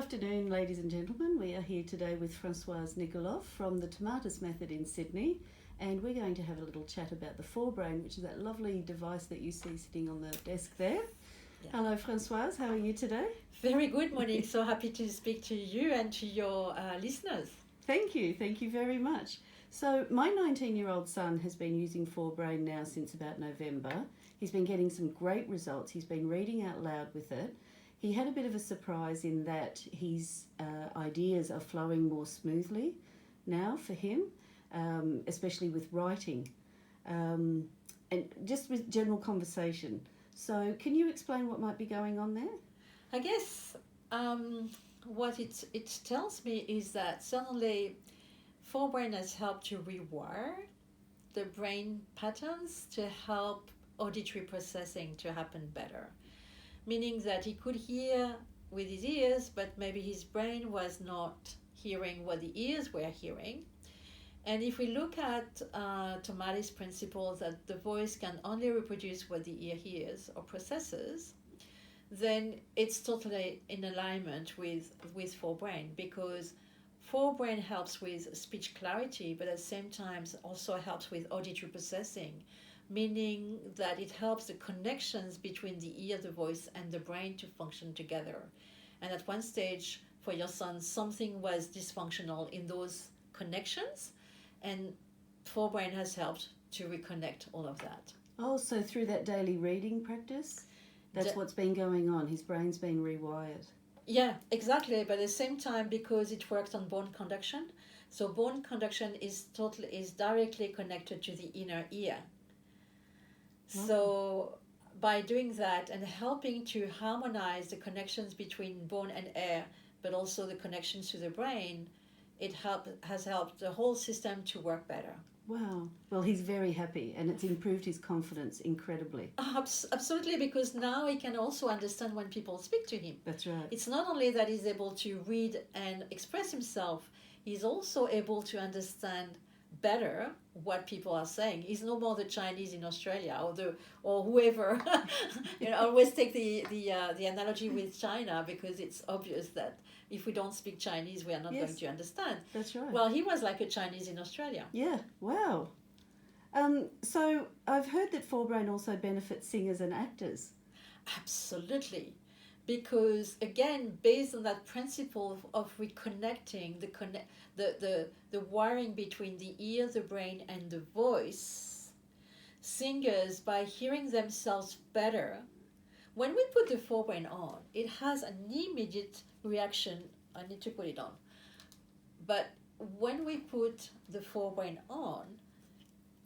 afternoon, ladies and gentlemen. We are here today with Francoise Nicoloff from the Tomatis Method in Sydney, and we're going to have a little chat about the Forbrain, which is that lovely device that you see sitting on the desk there. Yeah. Hello, Francoise. How are you today? Very good, Monique. So happy to speak to you and to your listeners. Thank you. Thank you very much. So my 19-year-old son has been using Forbrain now since about November. He's been getting some great results. He's been reading out loud with it. He had a bit of a surprise in that his ideas are flowing more smoothly now for him, especially with writing and just with general conversation. So can you explain what might be going on there? I guess what it tells me is that suddenly Forbrain has helped to rewire the brain patterns to help auditory processing to happen better. Meaning that he could hear with his ears, but maybe his brain was not hearing what the ears were hearing. And if we look at Tomatis principles that the voice can only reproduce what the ear hears or processes, then it's totally in alignment with Forbrain, because Forbrain helps with speech clarity, but at the same time also helps with auditory processing, meaning that it helps the connections between the ear, the voice, and the brain to function together. And at one stage, for your son, something was dysfunctional in those connections, and Forbrain has helped to reconnect all of that. Oh, so through that daily reading practice, that's what's been going on. His brain's been rewired. Yeah, exactly. But at the same time, because it works on bone conduction, so bone conduction is directly connected to the inner ear. So by doing that and helping to harmonize the connections between bone and air, but also the connections to the brain, it has helped the whole system to work better. Wow. Well, he's very happy, and it's improved his confidence incredibly. Absolutely, because now he can also understand when people speak to him. That's right. It's not only that he's able to read and express himself, he's also able to understand better what people are saying. He's no more the Chinese in Australia or whoever. I always take the analogy with China, because it's obvious that if we don't speak Chinese, we are not going to understand. That's right. Well, he was like a Chinese in Australia. Yeah. Wow. So I've heard that Forbrain also benefits singers and actors. Absolutely. Because again, based on that principle of reconnecting the wiring between the ear, the brain, and the voice, singers, by hearing themselves better, when we put the Forbrain on, it has an immediate reaction. I need to put it on. But when we put the Forbrain on,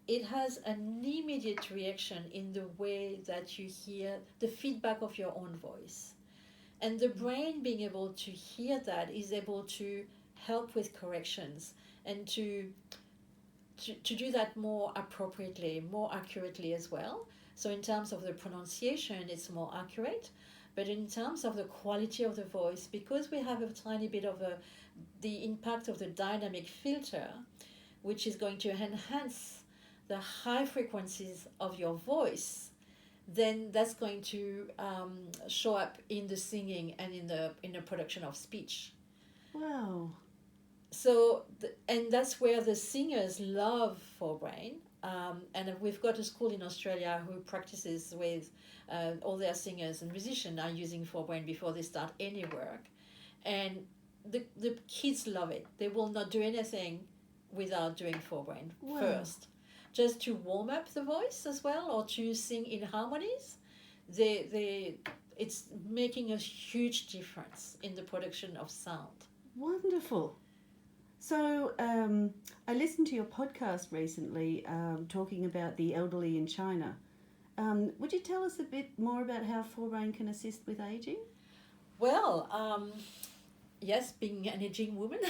it has an immediate reaction in the way that you hear the feedback of your own voice. And the brain, being able to hear that, is able to help with corrections and to do that more appropriately, more accurately as well. So in terms of the pronunciation, it's more accurate. But in terms of the quality of the voice, because we have a tiny bit of the impact of the dynamic filter, which is going to enhance the high frequencies of your voice, then that's going to show up in the singing and in the production of speech. Wow. So, and that's where the singers love Forbrain. And we've got a school in Australia who practices with all their singers and musicians are using Forbrain before they start any work. And the kids love it. They will not do anything without doing Forbrain first. Just to warm up the voice as well, or to sing in harmonies, it's making a huge difference in the production of sound. Wonderful. So I listened to your podcast recently talking about the elderly in China. Would you tell us a bit more about how Forbrain can assist with aging? Well, yes, being an aging woman,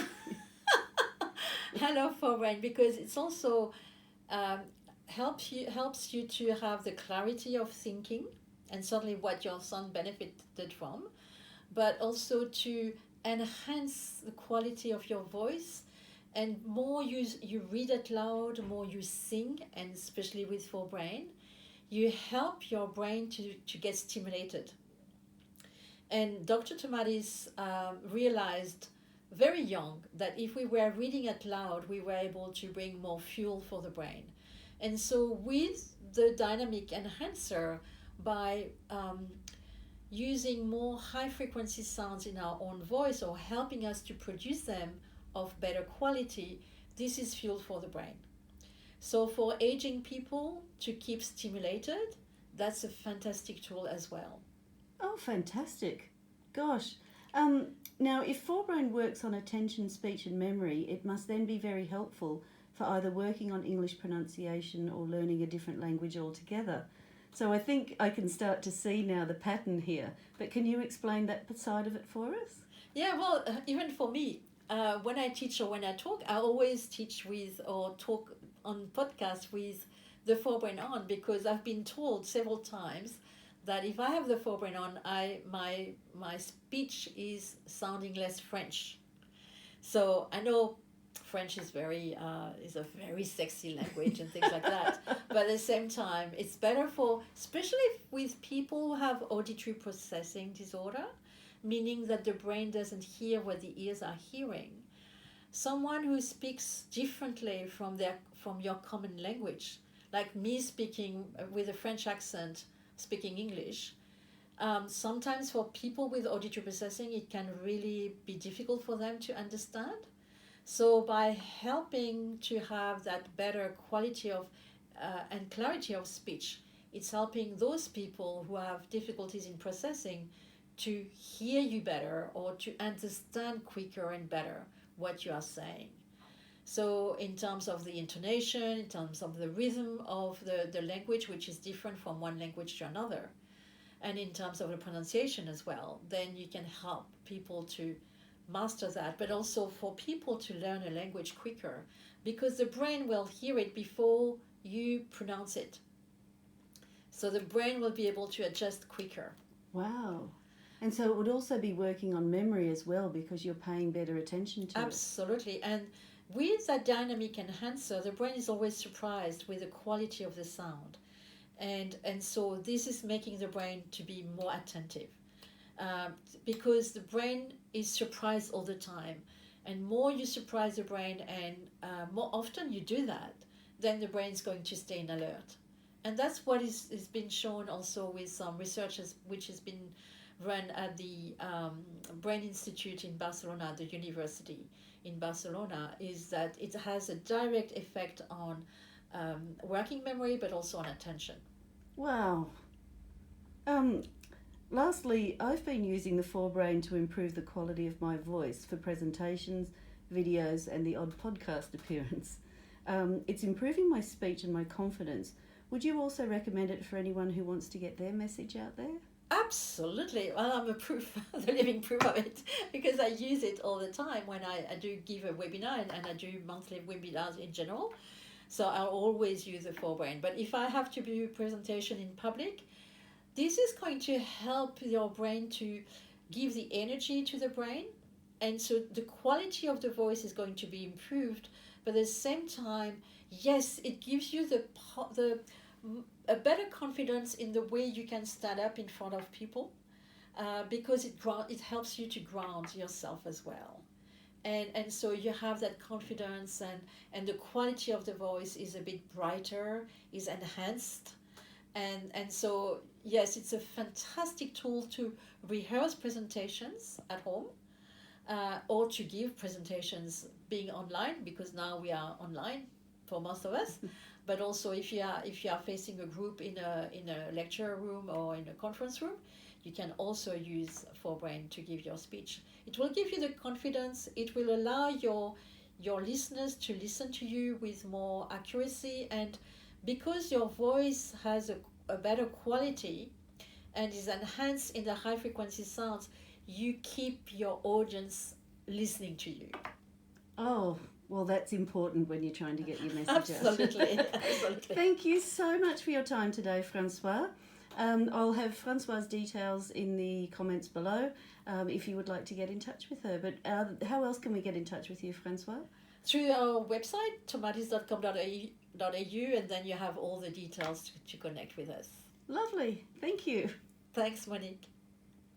I love Forbrain because it's also helps you to have the clarity of thinking, and certainly what your son benefited from, but also to enhance the quality of your voice. And more you read out loud, more you sing, and especially with Forbrain, you help your brain to get stimulated. And Dr. Tomatis realized very young that if we were reading out loud, we were able to bring more fuel for the brain. And so with the dynamic enhancer, by using more high frequency sounds in our own voice or helping us to produce them of better quality, this is fuel for the brain. So for aging people to keep stimulated, that's a fantastic tool as well. Oh, fantastic. Gosh. Now, if Forbrain works on attention, speech and memory, it must then be very helpful for either working on English pronunciation or learning a different language altogether. So I think I can start to see now the pattern here. But can you explain that side of it for us? Yeah, well, even for me, when I teach or when I talk, I always teach with or talk on podcasts with the Forbrain on, because I've been told several times that if I have the Forbrain on, my speech is sounding less French. So I know French is a very sexy language and things like that. But at the same time, it's better for, especially with people who have auditory processing disorder, meaning that the brain doesn't hear what the ears are hearing. Someone who speaks differently from your common language, like me speaking with a French accent, speaking English. Sometimes for people with auditory processing, it can really be difficult for them to understand. So by helping to have that better quality of and clarity of speech, it's helping those people who have difficulties in processing to hear you better or to understand quicker and better what you are saying. So in terms of the intonation, in terms of the rhythm of the language, which is different from one language to another, and in terms of the pronunciation as well, then you can help people to master that, but also for people to learn a language quicker, because the brain will hear it before you pronounce it. So the brain will be able to adjust quicker. Wow. And so it would also be working on memory as well, because you're paying better attention to it. Absolutely. And with that dynamic enhancer, the brain is always surprised with the quality of the sound. And so this is making the brain to be more attentive. Because the brain is surprised all the time. And more you surprise the brain and more often you do that, then the brain is going to stay in alert. And that's what is been shown also with some research which has been run at the Brain Institute in Barcelona, the university in Barcelona, is that it has a direct effect on working memory, but also on attention. Wow. Lastly, I've been using the Forbrain to improve the quality of my voice for presentations, videos, and the odd podcast appearance. It's improving my speech and my confidence. Would you also recommend it for anyone who wants to get their message out there? Absolutely. Well, I'm the living proof of it, because I use it all the time when I do give a webinar, and I do monthly webinars in general. So I'll always use the Forbrain. But if I have to do a presentation in public, this is going to help your brain to give the energy to the brain. And so the quality of the voice is going to be improved. But at the same time, yes, it gives you a better confidence in the way you can stand up in front of people, because it helps you to ground yourself as well. And so you have that confidence, and the quality of the voice is a bit brighter, is enhanced. And so, yes, it's a fantastic tool to rehearse presentations at home, or to give presentations being online, because now we are online for most of us. But also if you are facing a group in a lecture room or in a conference room, you can also use Forbrain to give your speech. It will give you the confidence. It will allow your listeners to listen to you with more accuracy, and because your voice has a better quality and is enhanced in the high frequency sounds, you keep your audience listening to you. Oh, well, that's important when you're trying to get your message Absolutely. out. Absolutely. Thank you so much for your time today, Francoise. I'll have Francoise's details in the comments below if you would like to get in touch with her. But how else can we get in touch with you, Francoise? Through our website, tomatis.com.au, and then you have all the details to connect with us. Lovely. Thank you. Thanks, Monique.